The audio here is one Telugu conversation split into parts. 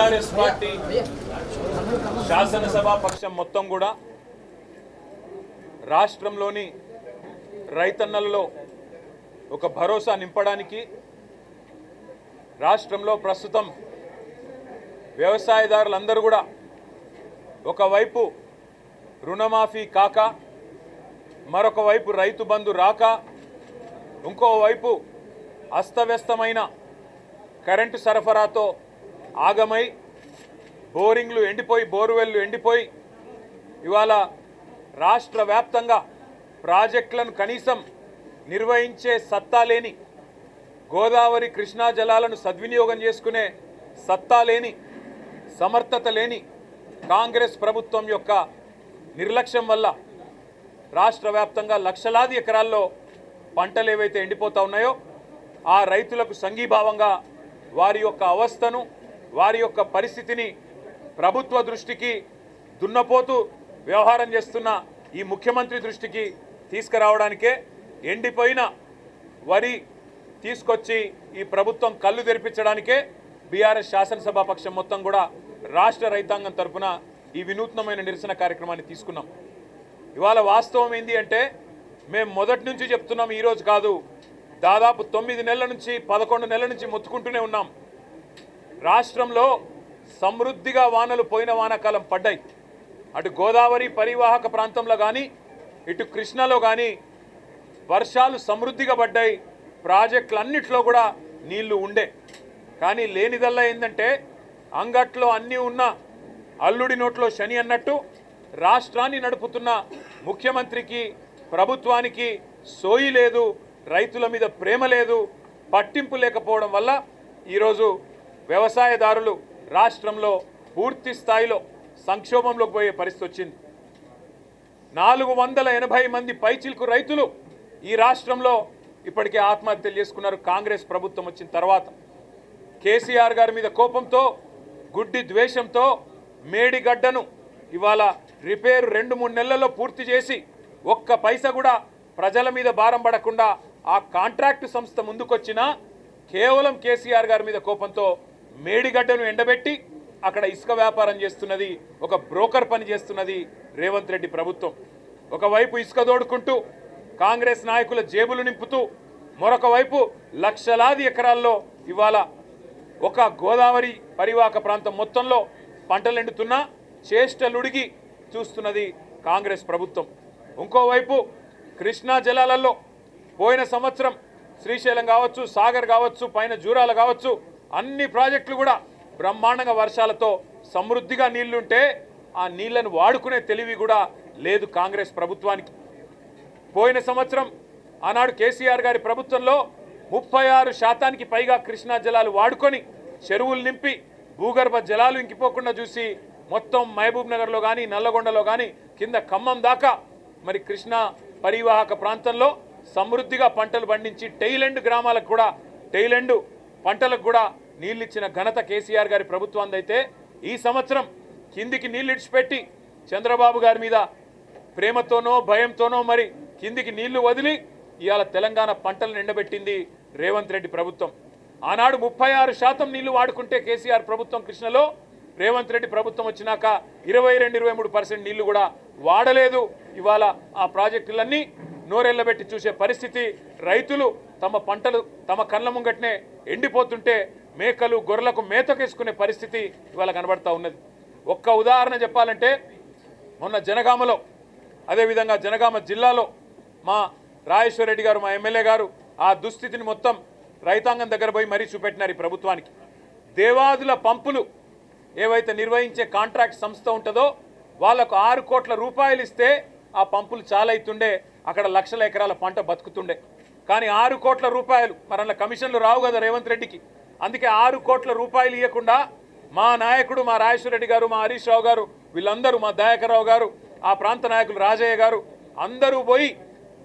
బీఆర్ఎస్ పార్టీ శాసనసభ పక్షం మొత్తం కూడా రాష్ట్రంలోని రైతన్నలలో ఒక భరోసా నింపడానికి రాష్ట్రంలో ప్రస్తుతం వ్యవసాయదారులందరూ కూడా ఒకవైపు రుణమాఫీ కాక మరొక వైపు రైతు బంధు రాక ఇంకోవైపు అస్తవ్యస్తమైన కరెంటు సరఫరాతో ఆగమై బోరింగ్లు ఎండిపోయి బోర్వెల్లు ఎండిపోయి ఇవాళ రాష్ట్ర వ్యాప్తంగా ప్రాజెక్టులను కనీసం నిర్వహించే సత్తా లేని గోదావరి కృష్ణా జలాలను సద్వినియోగం చేసుకునే సత్తా లేని సమర్థత లేని కాంగ్రెస్ ప్రభుత్వం యొక్క నిర్లక్ష్యం వల్ల రాష్ట్ర వ్యాప్తంగా లక్షలాది ఎకరాల్లో పంటలు ఏవైతే ఎండిపోతా ఉన్నాయో ఆ రైతులకు సంఘీభావంగా వారి యొక్క అవస్థను వారి యొక్క పరిస్థితిని ప్రభుత్వ దృష్టికి దున్నపోతూ వ్యవహారం చేస్తున్న ఈ ముఖ్యమంత్రి దృష్టికి తీసుకురావడానికే ఎండిపోయిన వరి తీసుకొచ్చి ఈ ప్రభుత్వం కళ్ళు తెరిపించడానికే బీఆర్ఎస్ శాసనసభ పక్షం మొత్తం కూడా రాష్ట్ర రైతాంగం తరఫున ఈ వినూత్నమైన నిరసన కార్యక్రమాన్ని తీసుకున్నాం. ఇవాళ వాస్తవం ఏంది అంటే మేము మొదటి నుంచి చెప్తున్నాం, ఈరోజు కాదు, దాదాపు 9 నెలల నుంచి 11 నెలల నుంచి మొత్తుకుంటూనే ఉన్నాం. రాష్ట్రంలో సమృద్ధిగా వానలు పోయిన వానాకాలం పడ్డాయి. అటు గోదావరి పరివాహక ప్రాంతంలో కానీ ఇటు కృష్ణలో కానీ వర్షాలు సమృద్ధిగా పడ్డాయి. ప్రాజెక్టులన్నిట్లో కూడా నీళ్లు ఉండే. కానీ లేనిదల్లా ఏంటంటే అంగట్లో అన్నీ ఉన్న అల్లుడి నోట్లో శని అన్నట్టు రాష్ట్రాన్ని నడుపుతున్న ముఖ్యమంత్రికి ప్రభుత్వానికి సోయి లేదు, రైతుల మీద ప్రేమ లేదు, పట్టింపు లేకపోవడం వల్ల ఈరోజు వ్యవసాయదారులు రాష్ట్రంలో పూర్తి స్థాయిలో సంక్షోభంలోకి పోయే పరిస్థితి వచ్చింది. 480 మంది పైచిల్కు రైతులు ఈ రాష్ట్రంలో ఇప్పటికే ఆత్మహత్యలు చేసుకున్నారు. కాంగ్రెస్ ప్రభుత్వం వచ్చిన తర్వాత కేసీఆర్ గారి మీద కోపంతో గుడ్డి ద్వేషంతో మేడిగడ్డను ఇవాళ రిపేరు 2-3 నెలల్లో పూర్తి చేసి ఒక్క పైసా కూడా ప్రజల మీద భారం పడకుండా ఆ కాంట్రాక్టు సంస్థ ముందుకొచ్చినా కేవలం కేసీఆర్ గారి మీద కోపంతో మేడిగడ్డను ఎండబెట్టి అక్కడ ఇసుక వ్యాపారం చేస్తున్నది, ఒక బ్రోకర్ పని చేస్తున్నది రేవంత్ రెడ్డి ప్రభుత్వం. ఒకవైపు ఇసుక దోడుకుంటూ కాంగ్రెస్ నాయకుల జేబులు నింపుతూ మరొక వైపు లక్షలాది ఎకరాల్లో ఇవాళ ఒక గోదావరి పరివాహక ప్రాంతం మొత్తంలో పంటలు ఎండుతున్నా చేష్టలుడిగి చూస్తున్నది కాంగ్రెస్ ప్రభుత్వం. ఇంకోవైపు కృష్ణా జలాలలో పోయిన సంవత్సరం శ్రీశైలం కావచ్చు, సాగర్ కావచ్చు, పైన జూరాల కావచ్చు, అన్ని ప్రాజెక్టులు కూడా బ్రహ్మాండంగా వర్షాలతో సమృద్ధిగా నీళ్లుంటే ఆ నీళ్లను వాడుకునే తెలివి కూడా లేదు కాంగ్రెస్ ప్రభుత్వానికి. పోయిన సంవత్సరం ఆనాడు కేసీఆర్ గారి ప్రభుత్వంలో 36% పైగా కృష్ణా జలాలు వాడుకొని చెరువులు నింపి భూగర్భ జలాలు ఇంకిపోకుండా చూసి మొత్తం మహబూబ్ నగర్లో కానీ నల్లగొండలో కానీ కింద ఖమ్మం దాకా మరి కృష్ణా పరివాహక ప్రాంతంలో సమృద్ధిగా పంటలు పండించి టైలెండ్ గ్రామాలకు కూడా టైలెండ్ పంటలకు కూడా నీళ్ళిచ్చిన ఘనత కేసీఆర్ గారి ప్రభుత్వానిదైతే ఈ సంవత్సరం కిందికి నీళ్ళు ఇడిచిపెట్టి చంద్రబాబు గారి మీద ప్రేమతోనో భయంతోనో మరి కిందికి నీళ్లు వదిలి ఇవాళ తెలంగాణ పంటలను ఎండబెట్టింది రేవంత్ రెడ్డి ప్రభుత్వం. ఆనాడు 36% నీళ్లు వాడుకుంటే కేసీఆర్ ప్రభుత్వం కృష్ణలో, రేవంత్ రెడ్డి ప్రభుత్వం వచ్చినాక 22-23% నీళ్లు కూడా వాడలేదు. ఇవాళ ఆ ప్రాజెక్టులన్నీ నోరెళ్లబెట్టి చూసే పరిస్థితి. రైతులు తమ పంటలు తమ కళ్ళ ముంగట్నే ఎండిపోతుంటే మేకలు గొర్రెలకు మేతకేసుకునే పరిస్థితి ఇవాళ కనబడతా ఉన్నది. ఒక్క ఉదాహరణ చెప్పాలంటే మొన్న జనగామలో, అదేవిధంగా జనగామ జిల్లాలో మా రాజేశ్వర రెడ్డి గారు, మా ఎమ్మెల్యే గారు ఆ దుస్థితిని మొత్తం రైతాంగం దగ్గర పోయి మరీ చూపెట్టినారు ఈ ప్రభుత్వానికి. దేవాదుల పంపులు ఏవైతే నిర్వహించే కాంట్రాక్ట్ సంస్థ ఉంటుందో వాళ్ళకు 6 కోట్ల రూపాయలు ఇస్తే ఆ పంపులు చాలా అవుతుండే, అక్కడ లక్షల ఎకరాల పంట బతుకుతుండే. కానీ 6 కోట్ల రూపాయలు మరి అలా కమిషన్లు రావు కదా రేవంత్ రెడ్డికి. అందుకే 6 కోట్ల రూపాయలు ఇవ్వకుండా మా నాయకుడు మా రాజేశ్వర రెడ్డి గారు, మా హరీష్ రావు గారు, వీళ్ళందరూ, మా దయాకర్ రావు గారు, ఆ ప్రాంత నాయకులు రాజయ్య గారు అందరూ పోయి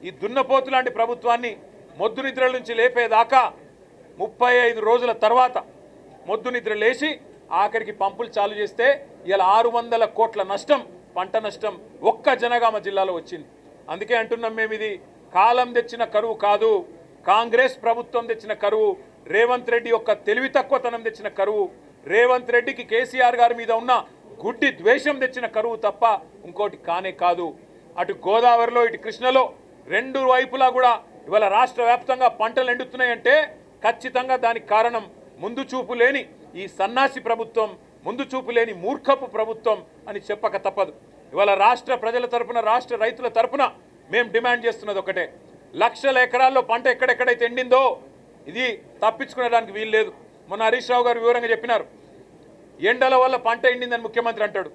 ఈ దున్నపోతు లాంటి ప్రభుత్వాన్ని మొద్దు నిద్రల నుంచి లేపేదాకా 35 రోజుల తర్వాత మొద్దు నిద్ర లేచి ఆఖరికి పంపులు చాలు చేస్తే ఇలా 600 కోట్ల నష్టం, పంట నష్టం ఒక్క జనగామ జిల్లాలో వచ్చింది. అందుకే అంటున్నాం మేము, ఇది కాలం తెచ్చిన కరువు కాదు, కాంగ్రెస్ ప్రభుత్వం తెచ్చిన కరువు, రేవంత్ రెడ్డి యొక్క తెలివి తక్కువతనం తెచ్చిన కరువు రేవంత్ రెడ్డికి కేసీఆర్ గారి మీద ఉన్న గుడ్డి ద్వేషం తెచ్చిన కరువు తప్ప ఇంకోటి కానే కాదు. అటు గోదావరిలో ఇటు కృష్ణలో రెండు వైపులా కూడా ఇవాళ రాష్ట్ర వ్యాప్తంగా పంటలు ఎండుతున్నాయంటే ఖచ్చితంగా దానికి కారణం ముందు చూపు లేని ఈ సన్నాసి ప్రభుత్వం, ముందు చూపు లేని మూర్ఖపు ప్రభుత్వం అని చెప్పక తప్పదు. ఇవాళ రాష్ట్ర ప్రజల తరపున, రాష్ట్ర రైతుల తరపున మేము డిమాండ్ చేస్తున్నది ఒకటే, లక్షల ఎకరాల్లో పంట ఎక్కడెక్కడైతే ఎండిందో ఇది తప్పించుకునేదానికి వీలు లేదు. మొన్న హరీష్ రావు గారు వివరంగా చెప్పినారు, ఎండల వల్ల పంట ఎండిందని ముఖ్యమంత్రి అంటాడు,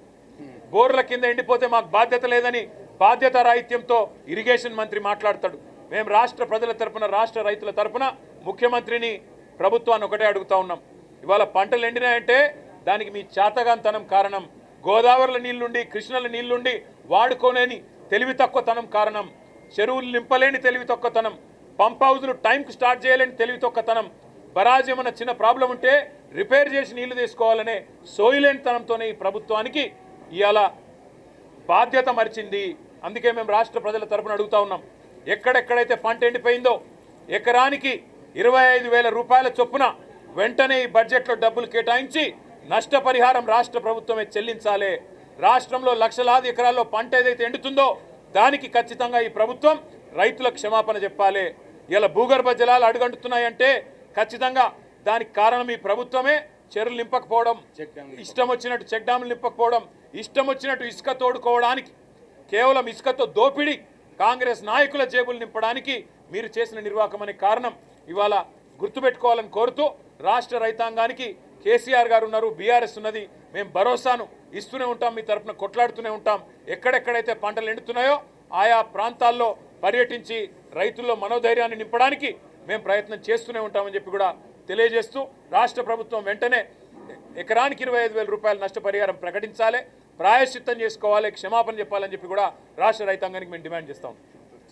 బోర్ల కింద ఎండిపోతే మాకు బాధ్యత లేదని బాధ్యత రాహిత్యంతో ఇరిగేషన్ మంత్రి మాట్లాడతాడు. మేము రాష్ట్ర ప్రజల తరపున, రాష్ట్ర రైతుల తరపున ముఖ్యమంత్రిని, ప్రభుత్వాన్ని ఒకటే అడుగుతా ఉన్నాం, ఇవాళ పంటలు ఎండినాయంటే దానికి మీ చేతగాంతనం కారణం, గోదావరిలో నీళ్లుండి కృష్ణల నీళ్లుండి వాడుకోలేని తెలివి తక్కువతనం కారణం, చెరువులు నింపలేని తెలివి తక్కువతనం, పంప్ హౌజులు టైంకి స్టార్ట్ చేయలేని తెలివి తక్కువతనం, బరాజ్ ఏమన్నా చిన్న ప్రాబ్లం ఉంటే రిపేర్ చేసి నీళ్లు తీసుకోవాలనే సోయిలేనితనంతోనే ఈ ప్రభుత్వానికి ఇవాళ బాధ్యత మరిచింది. అందుకే మేము రాష్ట్ర ప్రజల తరపున అడుగుతా ఉన్నాం, ఎక్కడెక్కడైతే పంట ఎండిపోయిందో ఎకరానికి 25,000 రూపాయల చొప్పున వెంటనే ఈ బడ్జెట్లో డబ్బులు కేటాయించి నష్టపరిహారం రాష్ట్ర ప్రభుత్వమే చెల్లించాలి. రాష్ట్రంలో లక్షలాది ఎకరాల్లో పంట ఏదైతే ఎండుతుందో దానికి ఖచ్చితంగా ఈ ప్రభుత్వం రైతులకు క్షమాపణ చెప్పాలి. ఇలా భూగర్భ జలాలు అడుగంటున్నాయంటే ఖచ్చితంగా దానికి కారణం ఈ ప్రభుత్వమే. చెరువులు నింపకపోవడం, ఇష్టం వచ్చినట్టు చెక్ డ్యాములు నింపకపోవడం, ఇష్టం వచ్చినట్టు ఇసుక తోడుకోవడానికి, కేవలం ఇసుకతో దోపిడీ కాంగ్రెస్ నాయకుల జేబులు నింపడానికి మీరు చేసిన నిర్వాహకం అనే కారణం ఇవాళ గుర్తుపెట్టుకోవాలని కోరుతూ, రాష్ట్ర రైతాంగానికి కేసీఆర్ గారు ఉన్నారు, బీఆర్ఎస్ ఉన్నది, మేము భరోసాను ఇస్తూనే ఉంటాం, మీ తరఫున కొట్లాడుతూనే ఉంటాం. ఎక్కడెక్కడైతే పంటలు ఎండుతున్నాయో ఆయా ప్రాంతాల్లో పర్యటించి రైతుల్లో మనోధైర్యాన్ని నింపడానికి మేము ప్రయత్నం చేస్తూనే ఉంటామని చెప్పి కూడా తెలియజేస్తూ, రాష్ట్ర ప్రభుత్వం వెంటనే ఎకరానికి 25,000 రూపాయల నష్టపరిహారం ప్రకటించాలి, ప్రాయశ్చిత్తం చేసుకోవాలి, క్షమాపణ చెప్పాలని చెప్పి కూడా రాష్ట్ర రైతాంగానికి మేము డిమాండ్ చేస్తాం.